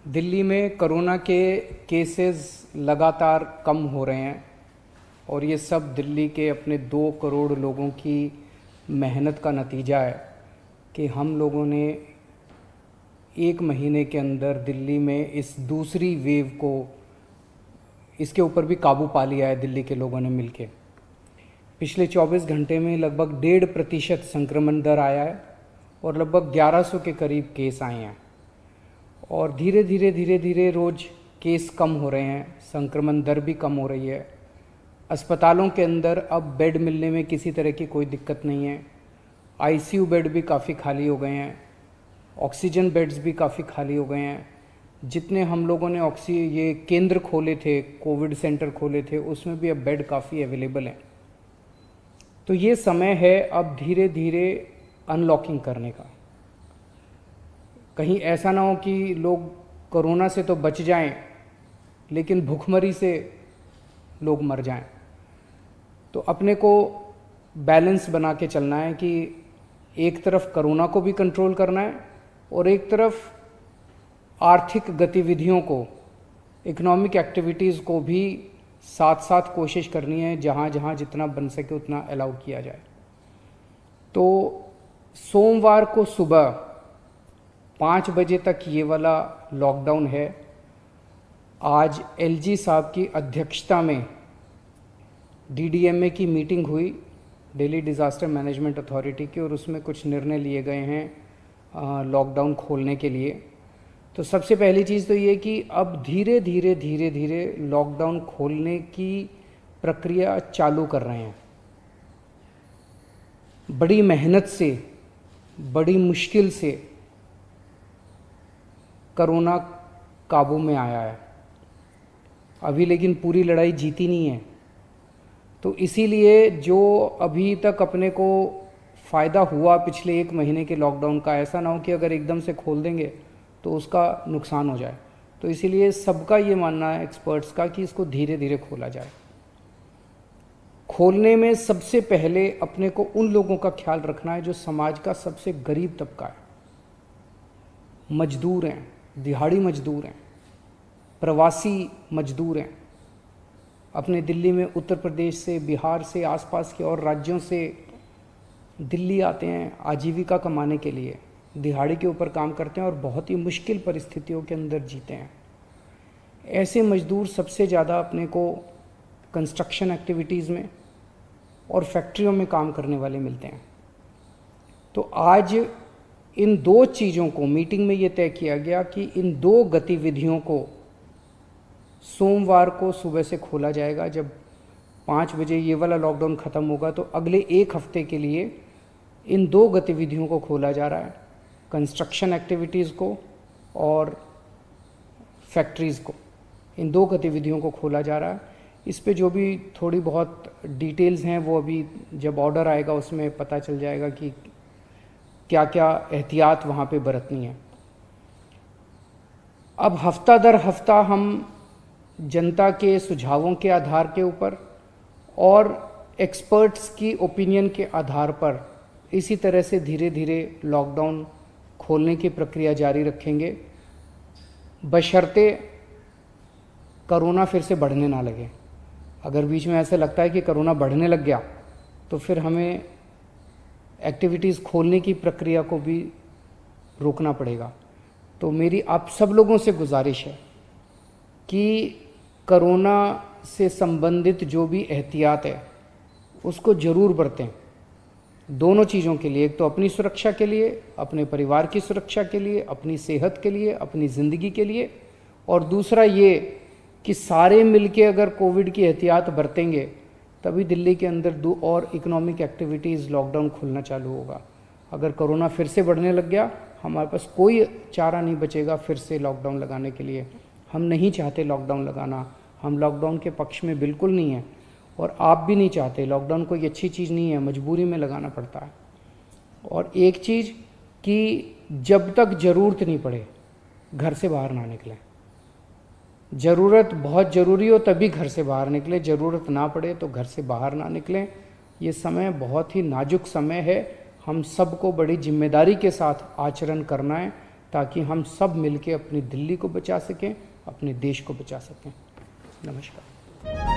दिल्ली में कोरोना के केसेस लगातार कम हो रहे हैं और ये सब दिल्ली के अपने 2 करोड़ लोगों की मेहनत का नतीजा है कि हम लोगों ने 1 महीने के अंदर दिल्ली में इस दूसरी वेव को इसके ऊपर भी काबू पा लिया है। दिल्ली के लोगों ने मिलके पिछले 24 घंटे में लगभग 1.5% संक्रमण दर आया है और लगभग 1100 के करीब केस आए हैं और धीरे धीरे रोज़ केस कम हो रहे हैं, संक्रमण दर भी कम हो रही है। अस्पतालों के अंदर अब बेड मिलने में किसी तरह की कोई दिक्कत नहीं है। आईसीयू बेड भी काफ़ी खाली हो गए हैं, ऑक्सीजन बेड्स भी काफ़ी खाली हो गए हैं। जितने हम लोगों ने ये केंद्र खोले थे, कोविड सेंटर खोले थे, उसमें भी अब बेड काफ़ी अवेलेबल हैं। तो ये समय है अब धीरे धीरे अनलॉकिंग करने का। कहीं ऐसा ना हो कि लोग कोरोना से तो बच जाएं लेकिन भूखमरी से लोग मर जाएं। तो अपने को बैलेंस बना के चलना है कि एक तरफ कोरोना को भी कंट्रोल करना है और एक तरफ आर्थिक गतिविधियों को, इकोनॉमिक एक्टिविटीज़ को भी साथ साथ कोशिश करनी है, जहाँ जहाँ जितना बन सके उतना अलाउ किया जाए। तो सोमवार को सुबह 5 बजे तक ये वाला लॉकडाउन है। आज एलजी साहब की अध्यक्षता में डीडीएमए की मीटिंग हुई, दिल्ली डिज़ास्टर मैनेजमेंट अथॉरिटी की, और उसमें कुछ निर्णय लिए गए हैं लॉकडाउन खोलने के लिए। तो सबसे पहली चीज़ तो ये कि अब धीरे धीरे लॉकडाउन खोलने की प्रक्रिया चालू कर रहे हैं। बड़ी मेहनत से, बड़ी मुश्किल से कोरोना काबू में आया है अभी, लेकिन पूरी लड़ाई जीती नहीं है। तो इसीलिए जो अभी तक अपने को फ़ायदा हुआ पिछले 1 महीने के लॉकडाउन का, ऐसा ना हो कि अगर एकदम से खोल देंगे तो उसका नुकसान हो जाए। तो इसीलिए सबका ये मानना है, एक्सपर्ट्स का, कि इसको धीरे धीरे खोला जाए। खोलने में सबसे पहले अपने को उन लोगों का ख्याल रखना है जो समाज का सबसे गरीब तबका है। मजदूर हैं, दिहाड़ी मजदूर हैं, प्रवासी मजदूर हैं। अपने दिल्ली में उत्तर प्रदेश से, बिहार से, आसपास के और राज्यों से दिल्ली आते हैं आजीविका कमाने के लिए, दिहाड़ी के ऊपर काम करते हैं और बहुत ही मुश्किल परिस्थितियों के अंदर जीते हैं। ऐसे मजदूर सबसे ज़्यादा अपने को कंस्ट्रक्शन एक्टिविटीज़ में और फैक्ट्रियों में काम करने वाले मिलते हैं। तो आज इन 2 चीज़ों को मीटिंग में ये तय किया गया कि इन 2 गतिविधियों को सोमवार को सुबह से खोला जाएगा। जब 5 बजे ये वाला लॉकडाउन ख़त्म होगा तो अगले 1 हफ्ते के लिए इन 2 गतिविधियों को खोला जा रहा है, कंस्ट्रक्शन एक्टिविटीज़ को और फैक्ट्रीज़ को। इन 2 गतिविधियों को खोला जा रहा है। इस पे जो भी थोड़ी बहुत डिटेल्स हैं वो अभी जब ऑर्डर आएगा उसमें पता चल जाएगा कि क्या क्या एहतियात वहाँ पे बरतनी है। अब हफ्ता दर हफ्ता हम जनता के सुझावों के आधार के ऊपर और एक्सपर्ट्स की ओपिनियन के आधार पर इसी तरह से धीरे धीरे लॉकडाउन खोलने की प्रक्रिया जारी रखेंगे, बशर्ते कोरोना फिर से बढ़ने ना लगे। अगर बीच में ऐसा लगता है कि कोरोना बढ़ने लग गया तो फिर हमें एक्टिविटीज़ खोलने की प्रक्रिया को भी रोकना पड़ेगा। तो मेरी आप सब लोगों से गुजारिश है कि कोरोना से संबंधित जो भी एहतियात है उसको ज़रूर बरतें, दोनों चीज़ों के लिए। एक तो अपनी सुरक्षा के लिए, अपने परिवार की सुरक्षा के लिए, अपनी सेहत के लिए, अपनी ज़िंदगी के लिए, और दूसरा ये कि सारे मिलके अगर कोविड की एहतियात बरतेंगे तभी दिल्ली के अंदर 2 और इकोनॉमिक एक्टिविटीज़ लॉकडाउन खुलना चालू होगा। अगर कोरोना फिर से बढ़ने लग गया, हमारे पास कोई चारा नहीं बचेगा फिर से लॉकडाउन लगाने के लिए। हम नहीं चाहते लॉकडाउन लगाना, हम लॉकडाउन के पक्ष में बिल्कुल नहीं है और आप भी नहीं चाहते। लॉकडाउन कोई अच्छी चीज़ नहीं है, मजबूरी में लगाना पड़ता है। और एक चीज़ कि जब तक ज़रूरत नहीं पड़े घर से बाहर ना निकलें। ज़रूरत बहुत ज़रूरी हो तभी घर से बाहर निकलें, ज़रूरत ना पड़े तो घर से बाहर ना निकलें। ये समय बहुत ही नाजुक समय है, हम सबको बड़ी जिम्मेदारी के साथ आचरण करना है ताकि हम सब मिलके अपनी दिल्ली को बचा सकें, अपने देश को बचा सकें। नमस्कार।